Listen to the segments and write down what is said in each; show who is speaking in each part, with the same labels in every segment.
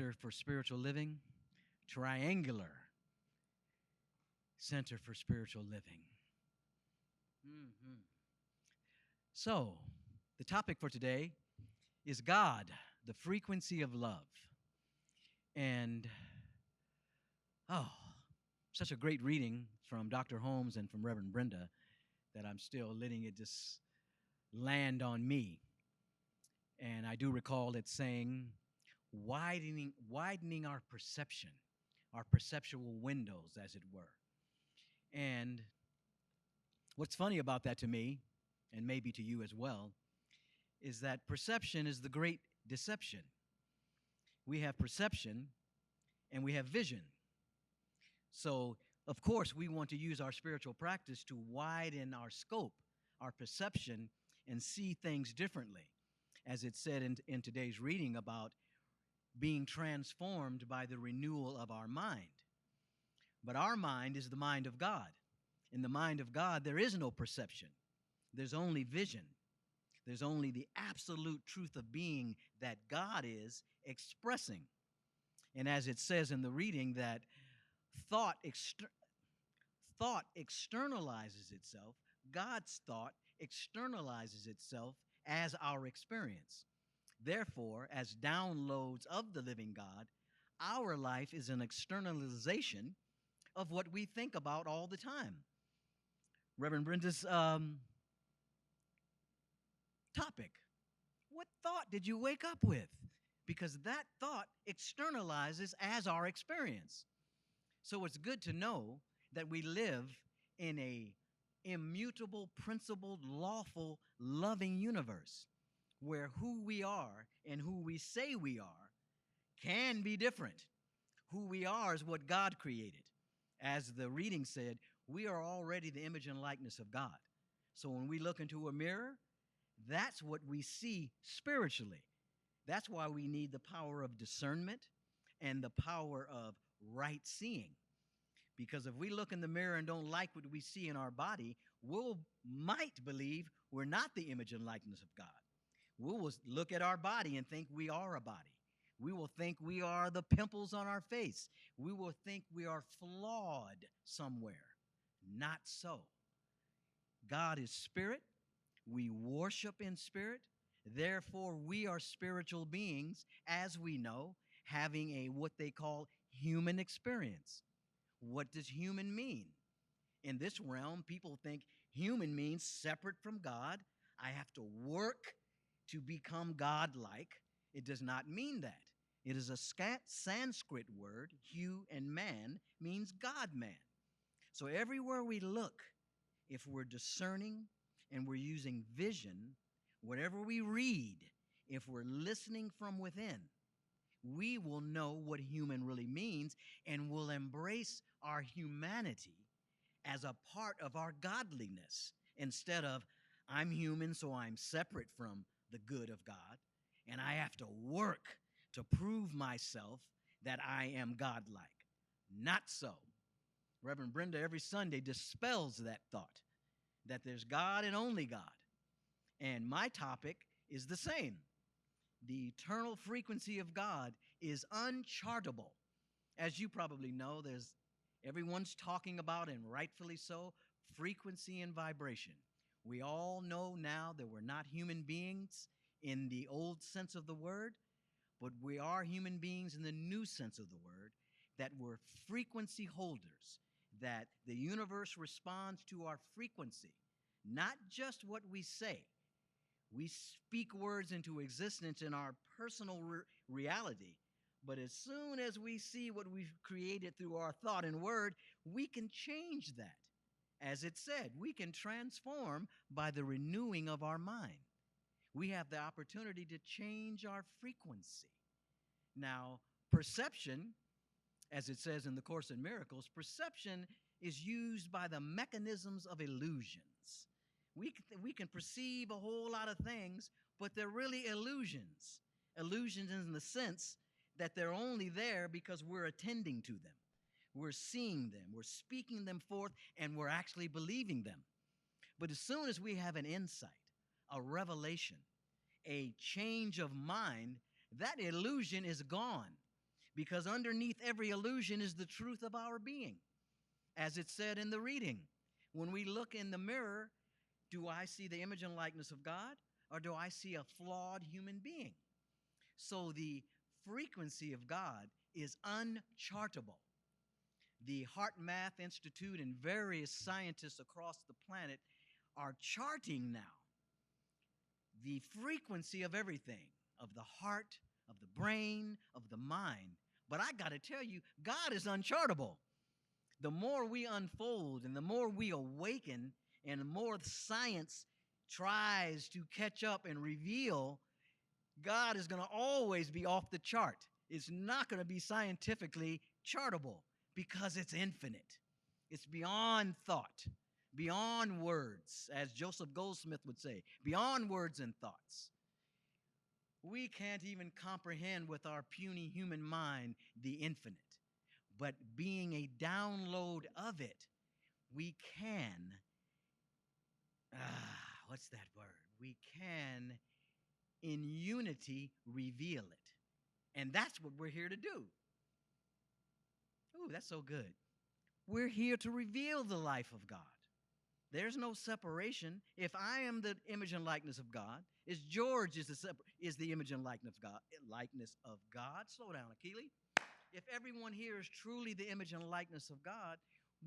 Speaker 1: Center for Spiritual Living, Triangular Center for Spiritual Living. Mhm. So, the topic for today is God, the frequency of love. And, oh, such a great reading from Dr. Holmes and from Reverend Brenda that I'm still letting it just land on me. And I do recall it saying, widening our perception, our perceptual windows, as it were. And what's funny about that to me, and maybe to you as well, is that perception is the great deception. We have perception and we have vision. So, of course, we want to use our spiritual practice to widen our scope, our perception, and see things differently. As it said in today's reading about being transformed by the renewal of our mind. But our mind is the mind of God. In the mind of God, there is no perception. There's only vision. There's only the absolute truth of being that God is expressing. And as it says in the reading, that thought externalizes itself, God's thought externalizes itself as our experience. Therefore, as downloads of the living God, our life is an externalization of what we think about all the time. Reverend Brenda's topic. What thought did you wake up with? Because that thought externalizes as our experience. So it's good to know that we live in a immutable, principled, lawful, loving universe where who we are and who we say we are can be different. Who we are is what God created. As the reading said, we are already the image and likeness of God. So when we look into a mirror, that's what we see spiritually. That's why we need the power of discernment and the power of right seeing. Because if we look in the mirror and don't like what we see in our body, might believe we're not the image and likeness of God. We will look at our body and think we are a body. We will think we are the pimples on our face. We will think we are flawed somewhere. Not so. God is spirit. We worship in spirit. Therefore, we are spiritual beings, as we know, having a what they call human experience. What does human mean? In this realm, people think human means separate from God. I have to work to become godlike. It does not mean that. It is a Sanskrit word. Hu and man means God-man. So everywhere we look, if we're discerning and we're using vision, whatever we read, if we're listening from within, we will know what human really means and will embrace our humanity as a part of our godliness instead of, I'm human, so I'm separate from the good of God, and I have to work to prove myself that I am godlike. Not so. Reverend Brenda every Sunday dispels that thought, that there's God and only God. And my topic is the same. The eternal frequency of God is unchartable. As you probably know, everyone's talking about, and rightfully so, frequency and vibration. We all know now that we're not human beings in the old sense of the word, but we are human beings in the new sense of the word, that we're frequency holders, that the universe responds to our frequency, not just what we say. We speak words into existence in our personal reality, but as soon as we see what we've created through our thought and word, we can change that. As it said, we can transform by the renewing of our mind. We have the opportunity to change our frequency. Now, perception, as it says in the Course in Miracles, perception is used by the mechanisms of illusions. We can perceive a whole lot of things, but they're really illusions. Illusions in the sense that they're only there because we're attending to them. We're seeing them, we're speaking them forth, and we're actually believing them. But as soon as we have an insight, a revelation, a change of mind, that illusion is gone. because underneath every illusion is the truth of our being. As it said in the reading, when we look in the mirror, do I see the image and likeness of God, or do I see a flawed human being? So the frequency of God is unchartable. The Heart Math Institute and various scientists across the planet are charting now the frequency of everything, of the heart, of the brain, of the mind. But I got to tell you, God is unchartable. The more we unfold and the more we awaken and the more science tries to catch up and reveal, God is going to always be off the chart. It's not going to be scientifically chartable because it's infinite. It's beyond thought, beyond words, as Joseph Goldsmith would say, beyond words and thoughts. We can't even comprehend with our puny human mind the infinite. But being a download of it, we can, what's that word? We can, in unity, reveal it. And that's what we're here to do. Ooh, that's so good. We're here to reveal the life of God. There's no separation. If I am the image and likeness of God, as George is the image and likeness of God. Slow down, Akili. If everyone here is truly the image and likeness of God,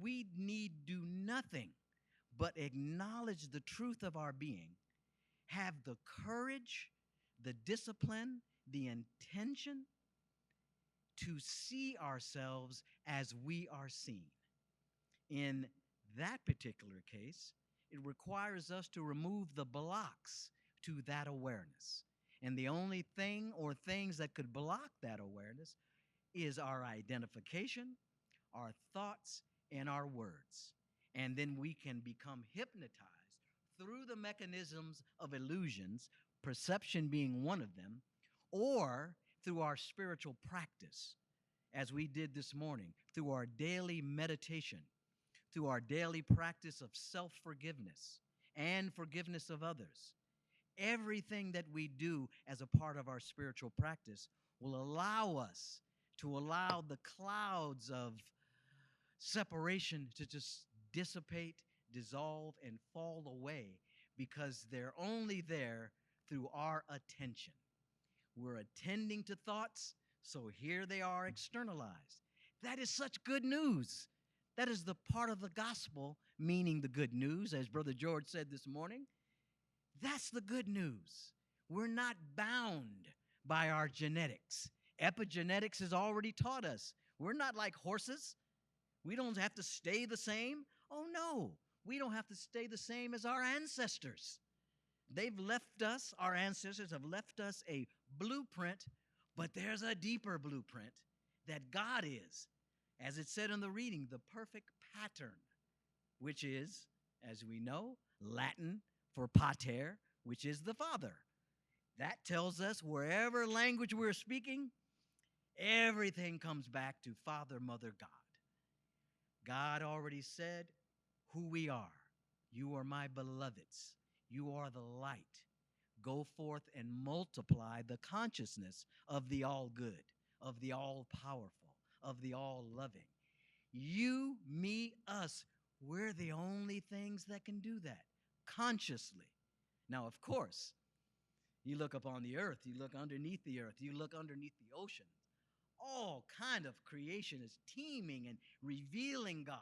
Speaker 1: we need do nothing but acknowledge the truth of our being, have the courage, the discipline, the intention to see ourselves as we are seen. In that particular case, it requires us to remove the blocks to that awareness. And the only thing or things that could block that awareness is our identification, our thoughts, and our words. And then we can become hypnotized through the mechanisms of illusions, perception being one of them, or through our spiritual practice, as we did this morning, through our daily meditation, through our daily practice of self-forgiveness and forgiveness of others. Everything that we do as a part of our spiritual practice will allow us to allow the clouds of separation to just dissipate, dissolve, and fall away, because they're only there through our attention. We're attending to thoughts, so here they are externalized. That is such good news. That is the part of the gospel, meaning the good news, as Brother George said this morning. That's the good news. We're not bound by our genetics. Epigenetics has already taught us. We're not like horses. We don't have to stay the same. Oh, no. We don't have to stay the same as our ancestors. They've left us, our ancestors have left us a blueprint, but there's a deeper blueprint that God is, as it said in the reading, the perfect pattern, which is, as we know, Latin for pater, which is the Father. That tells us wherever language we're speaking, everything comes back to Father, Mother, God. God already said who we are. You are my beloveds. You are the light. Go forth and multiply the consciousness of the all-good, of the all-powerful, of the all-loving. You, me, us, we're the only things that can do that consciously. Now, of course, you look up on the earth, you look underneath the earth, you look underneath the ocean. All kind of creation is teeming and revealing God.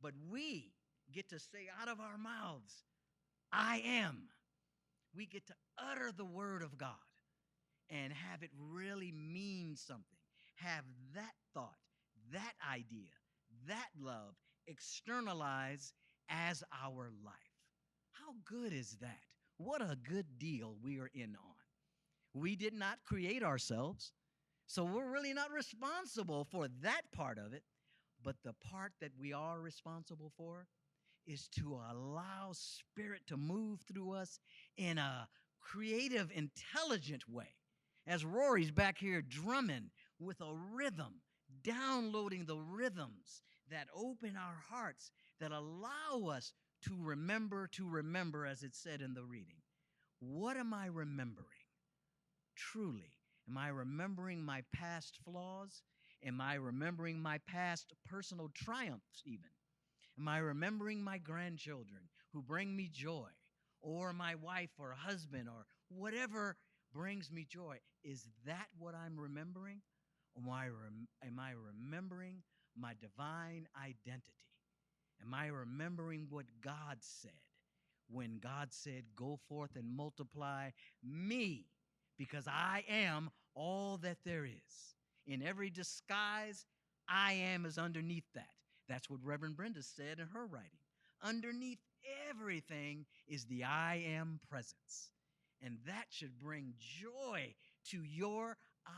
Speaker 1: But we get to say out of our mouths, I am. We get to utter the word of God and have it really mean something. Have that thought, that idea, that love externalize as our life. How good is that? What a good deal we are in on. We did not create ourselves, so we're really not responsible for that part of it. But the part that we are responsible for is to allow Spirit to move through us in a creative, intelligent way. As Rory's back here drumming with a rhythm, downloading the rhythms that open our hearts, that allow us to remember, as it said in the reading. What am I remembering? Truly, Am I remembering my past flaws? Am I remembering my past personal triumphs, even? Am I remembering my grandchildren who bring me joy, or my wife or husband or whatever brings me joy? Is that what I'm remembering? Or am I remembering my divine identity? Am I remembering what God said when God said, "Go forth and multiply me, because I am all that there is"? In every disguise, I am is underneath that. That's what Reverend Brenda said in her writing. Underneath everything is the I am presence. And that should bring joy to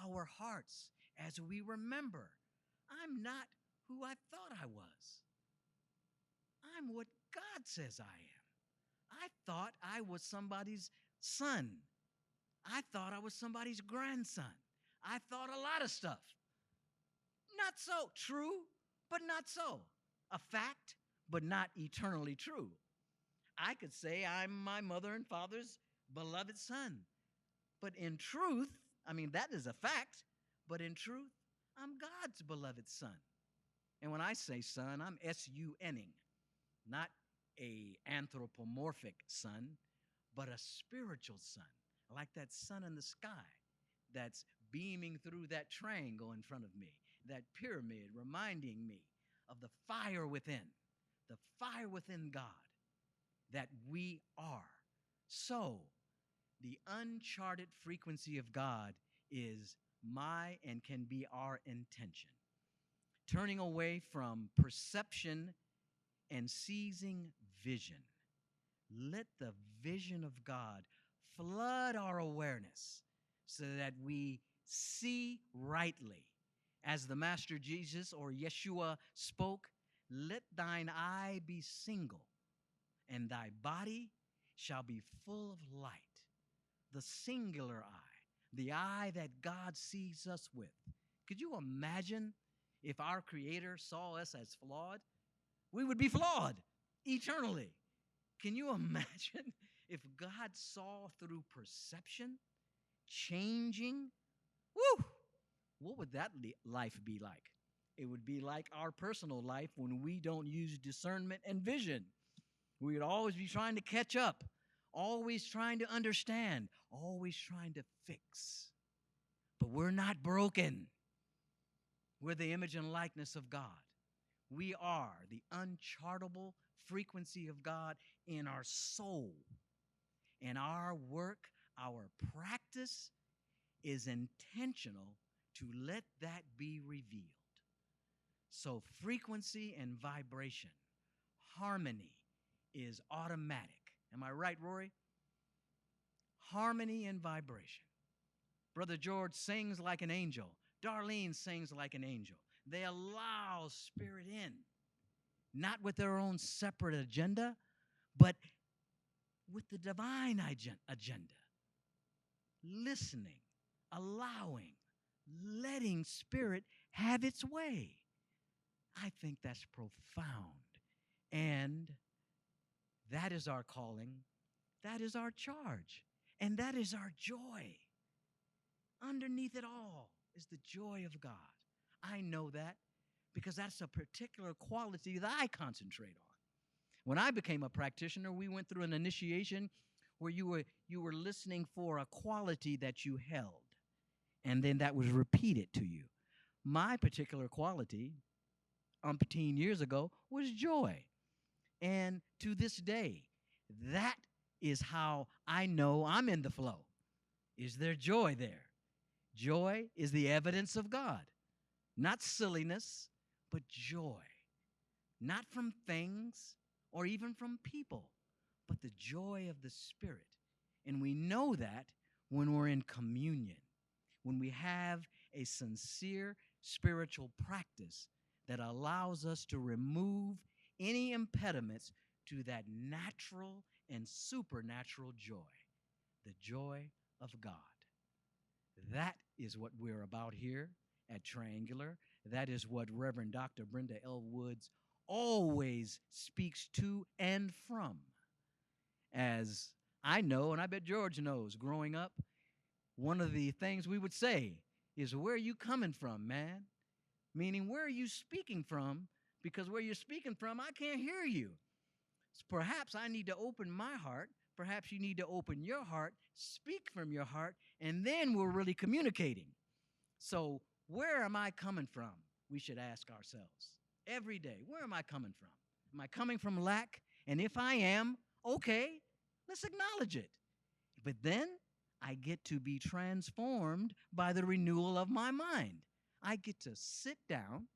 Speaker 1: our hearts as we remember, I'm not who I thought I was. I'm what God says I am. I thought I was somebody's son. I thought I was somebody's grandson. I thought a lot of stuff. Not so. True, but not so. A fact, but not eternally true. I could say I'm my mother and father's beloved son. But in truth, that is a fact, but in truth, I'm God's beloved son. And when I say son, I'm S-U-N-ing, not a anthropomorphic son, but a spiritual son, like that sun in the sky that's beaming through that triangle in front of me, that pyramid reminding me of the fire within God that we are. So, the uncharted frequency of God is my and can be our intention. Turning away from perception and seizing vision. Let the vision of God flood our awareness so that we see rightly. As the Master Jesus or Yeshua spoke, let thine eye be single, and thy body shall be full of light. The singular eye, the eye that God sees us with. Could you imagine if our Creator saw us as flawed? We would be flawed eternally. Can you imagine if God saw through perception, changing? Woo! What would that life be like? It would be like our personal life when we don't use discernment and vision. We would always be trying to catch up, always trying to understand, always trying to fix. But we're not broken. We're the image and likeness of God. We are the unchartable frequency of God in our soul. And our work, our practice is intentional to let that be revealed. So frequency and vibration, harmony is automatic. Am I right, Rory? Harmony and vibration. Brother George sings like an angel. Darlene sings like an angel. They allow spirit in, not with their own separate agenda, but with the divine agenda. Listening, allowing, letting spirit have its way. I think that's profound. And that is our calling. That is our charge. And that is our joy. Underneath it all is the joy of God. I know that because that's a particular quality that I concentrate on. When I became a practitioner, we went through an initiation where you were listening for a quality that you held, and then that was repeated to you. My particular quality, umpteen years ago, was joy. And to this day, that is how I know I'm in the flow. Is there joy there? Joy is the evidence of God. Not silliness, but joy. Not from things or even from people, but the joy of the Spirit. And we know that when we're in communion, when we have a sincere spiritual practice that allows us to remove any impediments to that natural and supernatural joy, the joy of God. That is what we're about here at Triangular. That is what Reverend Dr. Brenda L. Woods always speaks to and from. As I know, and I bet George knows, growing up, one of the things we would say is, where are you coming from, man? Meaning, where are you speaking from? Because where you're speaking from, I can't hear you. So perhaps I need to open my heart. Perhaps you need to open your heart, speak from your heart, and then we're really communicating. So, where am I coming from? We should ask ourselves every day, where am I coming from? Am I coming from lack? And if I am, okay, let's acknowledge it. But then I get to be transformed by the renewal of my mind. I get to sit down,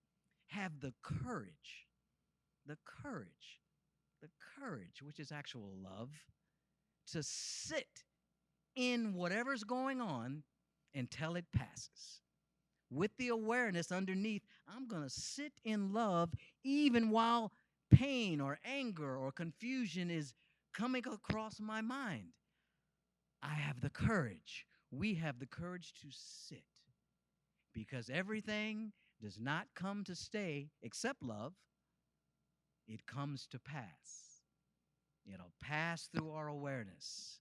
Speaker 1: have the courage, the courage, the courage, which is actual love, to sit in whatever's going on until it passes. With the awareness underneath, I'm going to sit in love even while pain or anger or confusion is coming across my mind. I have the courage. We have the courage to sit, because everything does not come to stay except love. It comes to pass. It'll pass through our awareness.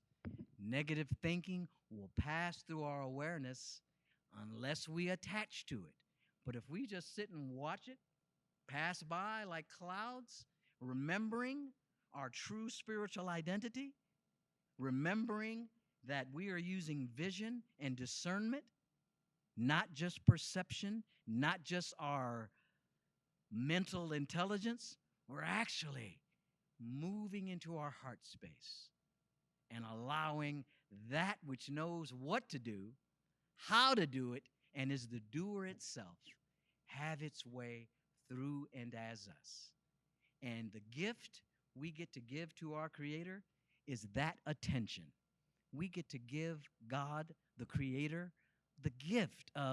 Speaker 1: Negative thinking will pass through our awareness unless we attach to it. But if we just sit and watch it pass by like clouds, remembering our true spiritual identity, remembering that we are using vision and discernment, not just perception, not just our mental intelligence, we're actually moving into our heart space and allowing that which knows what to do, how to do it, and is the doer itself, have its way through and as us. And the gift we get to give to our Creator is that attention. We get to give God, the Creator, the gift of